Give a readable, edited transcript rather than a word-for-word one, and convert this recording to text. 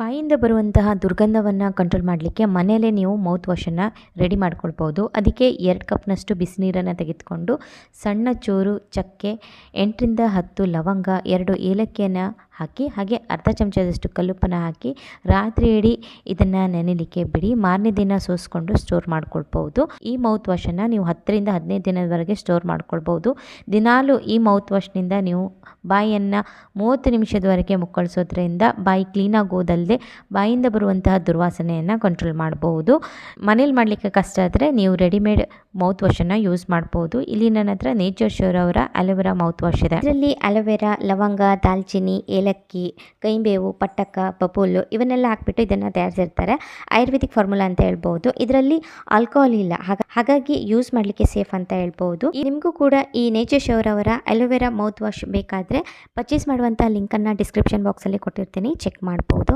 ಬಾಯಿಂದ ಬರುವಂತಹ ದುರ್ಗಂಧವನ್ನು ಕಂಟ್ರೋಲ್ ಮಾಡಲಿಕ್ಕೆ ಮನೆಯಲ್ಲೇ ನೀವು ಮೌತ್ ವಾಶನ್ನು ರೆಡಿ ಮಾಡ್ಕೊಳ್ಬೋದು. ಅದಕ್ಕೆ 2 ಕಪ್ನಷ್ಟು ಬಿಸಿನೀರನ್ನು ತೆಗೆದುಕೊಂಡು ಸಣ್ಣ ಚೂರು ಚಕ್ಕೆ, 8ರಿಂದ 10 ಲವಂಗ, 2 ಏಲಕ್ಕಿಯನ್ನು ಹಾಕಿ ಹಾಗೆ ಅರ್ಧ ಚಮಚದಷ್ಟು ಕಲ್ಲುಪ್ಪನ್ನು ಹಾಕಿ ರಾತ್ರಿ ಇಡೀ ಇದನ್ನು ನೆನೆಯಲಿಕ್ಕೆ ಬಿಡಿ. ಮಾರನೇ ದಿನ ಸೋಸಿಕೊಂಡು ಸ್ಟೋರ್ ಮಾಡ್ಕೊಳ್ಬೋದು. ಈ ಮೌತ್ ವಾಶನ್ನು ನೀವು 10ರಿಂದ 15 ದಿನದವರೆಗೆ ಸ್ಟೋರ್ ಮಾಡ್ಕೊಳ್ಬೋದು. ದಿನಾಲೂ ಈ ಮೌತ್ ವಾಶ್ನಿಂದ ನೀವು ಬಾಯಿಯನ್ನು 30 ನಿಮಿಷದವರೆಗೆ ಮುಕ್ಕಳಿಸೋದ್ರಿಂದ ಬಾಯಿ ಕ್ಲೀನ್ ಆಗೋದಲ್ಲದೆ ಬಾಯಿಂದ ಬರುವಂತಹ ದುರ್ವಾಸನೆಯನ್ನು ಕಂಟ್ರೋಲ್ ಮಾಡಬಹುದು. ಮನೇಲಿ ಮಾಡಲಿಕ್ಕೆ ಕಷ್ಟ ಆದರೆ ನೀವು ರೆಡಿಮೇಡ್ ಮೌತ್ ವಾಶನ್ನು ಯೂಸ್ ಮಾಡ್ಬೋದು. ಇಲ್ಲಿ ನನ್ನ ಹತ್ರ ನೇಚರ್ ಶ್ಯೂರ್ ಅವರ ಅಲೋವೆರಾ ಮೌತ್ ವಾಶ್ ಇದೆ. ಇದರಲ್ಲಿ ಅಲೋವೆರಾ, ಲವಂಗ, ದಾಲ್ಚಿನ್ನಿ, ಏಲಕ್ಕಿ, ಕೈಬೇವು, ಪಟ್ಟಕ, ಬಬೂಲು ಇವನ್ನೆಲ್ಲ ಹಾಕ್ಬಿಟ್ಟು ಇದನ್ನು ತಯಾರಿಸಿರ್ತಾರೆ. ಆಯುರ್ವೇದಿಕ್ ಫಾರ್ಮುಲಾ ಅಂತ ಹೇಳ್ಬೋದು. ಇದರಲ್ಲಿ ಆಲ್ಕೋಹಾಲ್ ಇಲ್ಲ, ಹಾಗಾಗಿ ಯೂಸ್ ಮಾಡಲಿಕ್ಕೆ ಸೇಫ್ ಅಂತ ಹೇಳ್ಬೋದು. ನಿಮಗೂ ಕೂಡ ಈ ನೇಚರ್ ಶ್ಯೂರ್ ಅವರ ಅಲೋವೆರಾ ಮೌತ್ ವಾಶ್ ಬೇಕಾದರೆ ಪರ್ಚೇಸ್ ಮಾಡುವಂಥ ಲಿಂಕನ್ನು ಡಿಸ್ಕ್ರಿಪ್ಷನ್ ಬಾಕ್ಸಲ್ಲಿ ಕೊಟ್ಟಿರ್ತೀನಿ, ಚೆಕ್ ಮಾಡ್ಬೋದು.